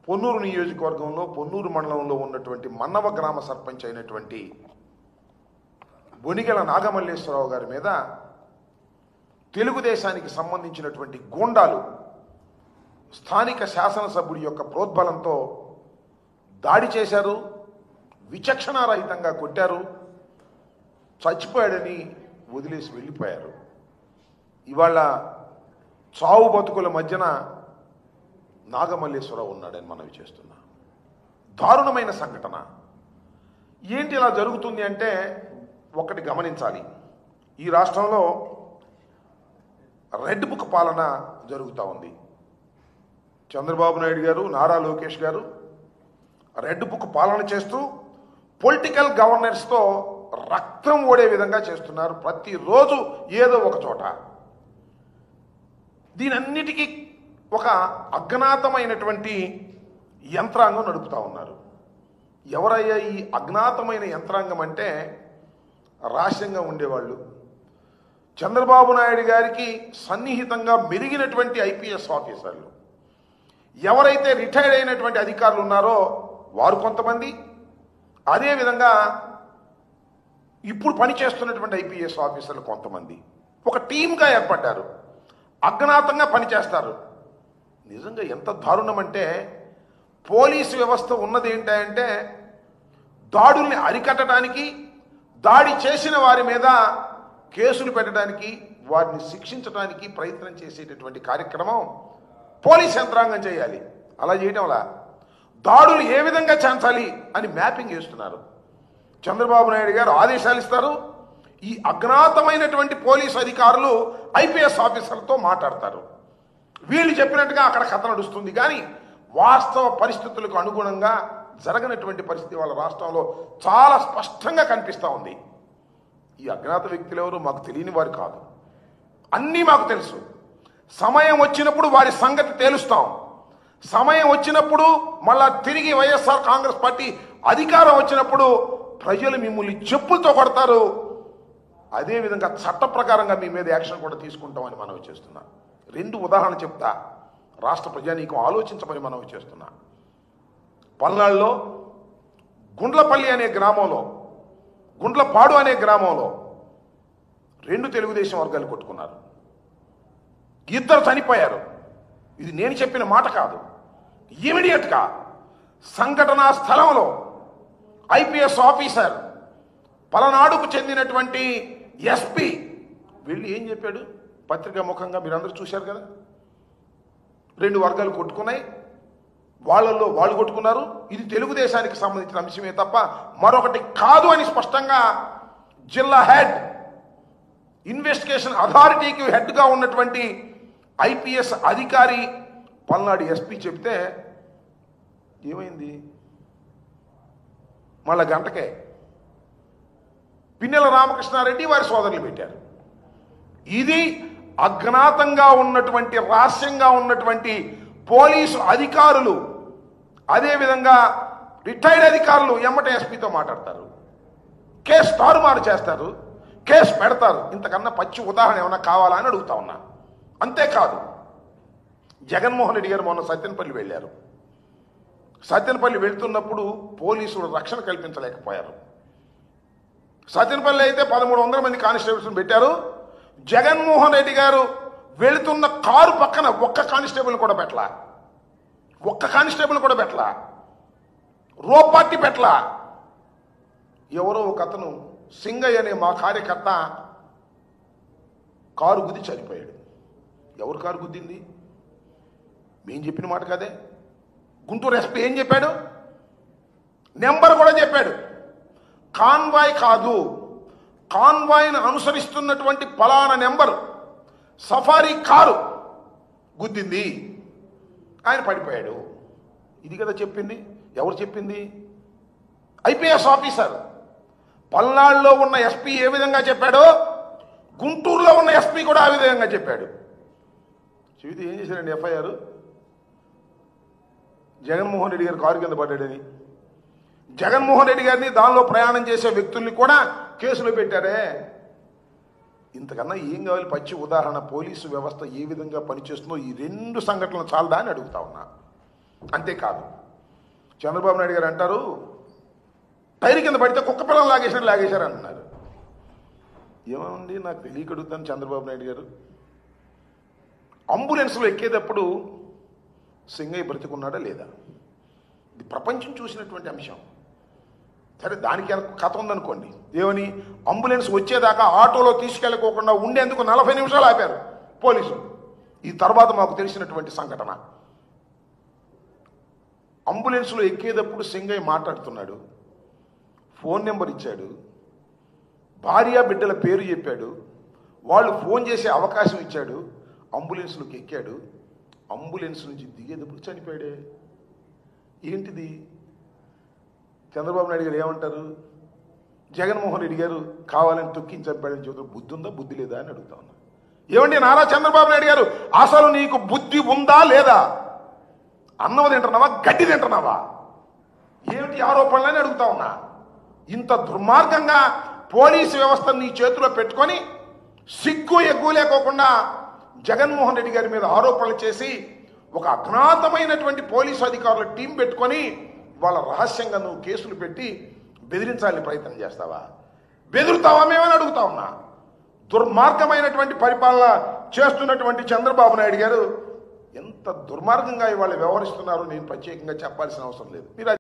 పొన్నూరు నియోజకవర్గంలో పొన్నూరు మండలంలో ఉన్నటువంటి మన్నవ గ్రామ సర్పంచ్ అయినటువంటి బొనిగెల నాగమల్లేశ్వరరావు గారి మీద తెలుగుదేశానికి సంబంధించినటువంటి గూండాలు స్థానిక శాసనసభ్యుడి యొక్క ప్రోద్బలంతో దాడి చేశారు, విచక్షణారహితంగా కొట్టారు, చచ్చిపోయాడని వదిలేసి వెళ్ళిపోయారు. ఇవాళ చావు బతుకుల మధ్యన నాగమల్లేశ్వరరావు ఉన్నాడని మనవి చేస్తున్నా. దారుణమైన సంఘటన. ఏంటి ఇలా జరుగుతుంది అంటే ఒకటి గమనించాలి. ఈ రాష్ట్రంలో రెడ్ బుక్ పాలన జరుగుతూ ఉంది. చంద్రబాబు నాయుడు గారు, నారా లోకేష్ గారు రెడ్ బుక్ పాలన చేస్తూ పొలిటికల్ గవర్నెన్స్తో రక్తం ఓడే విధంగా చేస్తున్నారు. ప్రతిరోజు ఏదో ఒక చోట. దీనన్నిటికీ ఒక అజ్ఞాతమైనటువంటి యంత్రాంగం నడుపుతూ ఉన్నారు. ఎవరయ్యా ఈ అజ్ఞాతమైన యంత్రాంగం అంటే రహస్యంగా ఉండేవాళ్ళు, చంద్రబాబు నాయుడు గారికి సన్నిహితంగా మెరిగినటువంటి ఐపీఎస్ ఆఫీసర్లు, ఎవరైతే రిటైర్డ్ అయినటువంటి అధికారులు ఉన్నారో వారు కొంతమంది, అదేవిధంగా ఇప్పుడు పనిచేస్తున్నటువంటి ఐపీఎస్ ఆఫీసర్లు కొంతమంది ఒక టీమ్గా ఏర్పడ్డారు. అజ్ఞాతంగా పనిచేస్తారు. నిజంగా ఎంత దారుణం అంటే పోలీసు వ్యవస్థ ఉన్నది ఏంటంటే దాడుల్ని అరికట్టడానికి, దాడి చేసిన వారి మీద కేసులు పెట్టడానికి, వారిని శిక్షించడానికి ప్రయత్నం చేసేటటువంటి కార్యక్రమం పోలీస్ యంత్రాంగం చేయాలి. అలా చేయడం వల్ల దాడులు ఏ విధంగా చేయించాలి అని మ్యాపింగ్ చేస్తున్నారు. చంద్రబాబు నాయుడు గారు ఆదేశాలు ఇస్తారు. ఈ అజ్ఞాతమైనటువంటి పోలీసు అధికారులు ఐపీఎస్ ఆఫీసర్లతో మాట్లాడతారు. వీళ్ళు చెప్పినట్టుగా అక్కడ కథ నడుస్తుంది. కానీ వాస్తవ పరిస్థితులకు అనుగుణంగా జరగనటువంటి పరిస్థితి వాళ్ళ రాష్ట్రంలో చాలా స్పష్టంగా కనిపిస్తూ ఉంది. ఈ అజ్ఞాత వ్యక్తులు ఎవరు మాకు తెలియని వారు కాదు, అన్నీ మాకు తెలుసు. సమయం వచ్చినప్పుడు వారి సంగతి తేలుస్తాం. సమయం వచ్చినప్పుడు మళ్ళా తిరిగి వైఎస్ఆర్ కాంగ్రెస్ పార్టీ అధికారం వచ్చినప్పుడు ప్రజలు మిమ్మల్ని చెప్పులతో కొడతారు. అదేవిధంగా చట్ట ప్రకారంగా మీ మీద యాక్షన్ కూడా తీసుకుంటామని మనవి చేస్తున్నా. 2 ఉదాహరణలు చెప్తా, రాష్ట్ర ప్రజానీకం ఆలోచించమని మనవి చేస్తున్నా. పల్నాడులో గుండ్లపల్లి అనే గ్రామంలో, గుండ్లపాడు అనే గ్రామంలో 2 తెలుగుదేశం వర్గాలు కొట్టుకున్నారు. 2 చనిపోయారు. ఇది నేను చెప్పిన మాట కాదు. ఇమీడియట్గా సంఘటనా స్థలంలో ఐపీఎస్ ఆఫీసర్, పలనాడుకు చెందినటువంటి ఎస్పీ వెళ్ళి ఏం చెప్పాడు? పత్రికా ముఖంగా మీరందరూ చూశారు కదా. 2 వర్గాలు కొట్టుకున్నాయి, వాళ్ళల్లో వాళ్ళు కొట్టుకున్నారు. ఇది తెలుగుదేశానికి సంబంధించిన అంశమే తప్ప మరొకటి కాదు అని స్పష్టంగా జిల్లా హెడ్, ఇన్వెస్టిగేషన్ అథారిటీకి హెడ్గా ఉన్నటువంటి ఐపీఎస్ అధికారి పల్నాడు ఎస్పీ చెప్తే ఏమైంది? మళ్ళా గంటకే పిన్నెల రామకృష్ణారెడ్డి వారి సోదరులు పెట్టారు. ఇది అజ్ఞాతంగా ఉన్నటువంటి, రహస్యంగా ఉన్నటువంటి పోలీసు అధికారులు, అదేవిధంగా రిటైర్డ్ అధికారులు ఎమ్మటే ఎస్పీతో మాట్లాడతారు, కేసు తారుమారు చేస్తారు, కేసు పెడతారు. ఇంతకన్నా పచ్చి ఉదాహరణ ఏమైనా కావాలా అని అడుగుతా ఉన్నా. అంతేకాదు, జగన్మోహన్ రెడ్డి గారు మొన్న సత్యనపల్లి వెళ్ళారు. సత్యనపల్లి వెళ్తున్నప్పుడు పోలీసులు రక్షణ కల్పించలేకపోయారు. సత్యనపల్లి అయితే 1300 మంది కానిస్టేబుల్స్ని పెట్టారు. జగన్మోహన్ రెడ్డి గారు వెళుతున్న కారు పక్కన ఒక్క కానిస్టేబుల్ కూడా పెట్టలా, రోపార్టీ పెట్టలా. ఎవరో ఒక అతను సింగయ్య అనే మా కార్యకర్త కారు గుద్ది చనిపోయాడు. ఎవరు కారు గుద్దింది? మేము చెప్పిన మాట కదే. గుంటూరు ఎస్పీ ఏం చెప్పాడు? నెంబర్ కూడా చెప్పాడు. కాన్వాయ్ కాదు, కాన్వాయ్ను అనుసరిస్తున్నటువంటి పలానా నెంబర్ సఫారీ కారు గుద్దింది, ఆయన పడిపోయాడు. ఇది కదా చెప్పింది. ఎవరు చెప్పింది? IPS officer. పల్నాడులో ఉన్న ఎస్పీ ఏ విధంగా చెప్పాడో గుంటూరులో ఉన్న ఎస్పీ కూడా ఆ విధంగా చెప్పాడు. చెబితే ఏం చేశారండి? ఎఫ్ఐఆర్ జగన్మోహన్ రెడ్డి గారు కారు కింద పడ్డాడని, జగన్మోహన్ రెడ్డి గారిని దానిలో ప్రయాణం చేసే వ్యక్తుల్ని కూడా కేసులో పెట్టారే. ఇంతకన్నా ఏం కావాలి? పచ్చి ఉదాహరణ పోలీసు వ్యవస్థ ఏ విధంగా పనిచేస్తుందో ఈ 2 సంఘటనలు చాలదా అని అడుగుతా ఉన్నా. అంతేకాదు చంద్రబాబు నాయుడు గారు అంటారు, టైర్ కింద పడితే కుక్క పిల్లలు లాగేశారు అంటున్నారు. ఏమండి నాకు తెలియక అడుగుతాను చంద్రబాబు నాయుడు గారు, అంబులెన్స్లో ఎక్కేటప్పుడు సింగయ్య బ్రతికున్నాడా లేదా? ఇది ప్రపంచం చూసినటువంటి అంశం. సరే దానికి కథ ఉందనుకోండి, ఏమని అంబులెన్స్ వచ్చేదాకా ఆటోలో తీసుకెళ్ళకోకుండా ఉండేందుకు 40 నిమిషాలు ఆపారు పోలీసులు. ఈ తర్వాత మాకు తెలిసినటువంటి సంఘటన, అంబులెన్స్లో ఎక్కేటప్పుడు సింగయ్య మాట్లాడుతున్నాడు, ఫోన్ నెంబర్ ఇచ్చాడు, భార్య బిడ్డల పేరు చెప్పాడు, వాళ్ళు ఫోన్ చేసే అవకాశం ఇచ్చాడు, అంబులెన్స్లోకి ఎక్కాడు, అంబులెన్స్ నుంచి దిగేటప్పుడు చనిపోయాడే. ఏంటిది? చంద్రబాబు నాయుడు గారు ఏమంటారు? జగన్మోహన్ రెడ్డి గారు కావాలని తొక్కించి చంపాడని చెబుతారు. బుద్ధి ఉందా బుద్ధి లేదా అని అడుగుతా ఉన్నా. ఏమండి నారా చంద్రబాబు నాయుడు గారు, అసలు నీకు బుద్ధి ఉందా లేదా? అన్నం తింటున్నావా, గడ్డి తింటున్నావా? ఏమిటి ఆరోపణలని అడుగుతా ఉన్నా. ఇంత దుర్మార్గంగా పోలీసు వ్యవస్థను నీ చేతిలో పెట్టుకొని సిగ్గు ఎగ్గు లేకోకుండా జగన్మోహన్ రెడ్డి గారి మీద ఆరోపణలు చేసి ఒక అజ్ఞాతమైనటువంటి పోలీసు అధికారుల టీం పెట్టుకొని వాళ్ళ రహస్యంగా నువ్వు కేసులు పెట్టి బెదిరించాలని ప్రయత్నం చేస్తావా? బెదురుతావా మేమని అడుగుతా ఉన్నా. దుర్మార్గమైనటువంటి పరిపాలన చేస్తున్నటువంటి చంద్రబాబు నాయుడు గారు ఎంత దుర్మార్గంగా ఇవాళ వ్యవహరిస్తున్నారో నేను ప్రత్యేకంగా చెప్పాల్సిన అవసరం లేదు. మీరు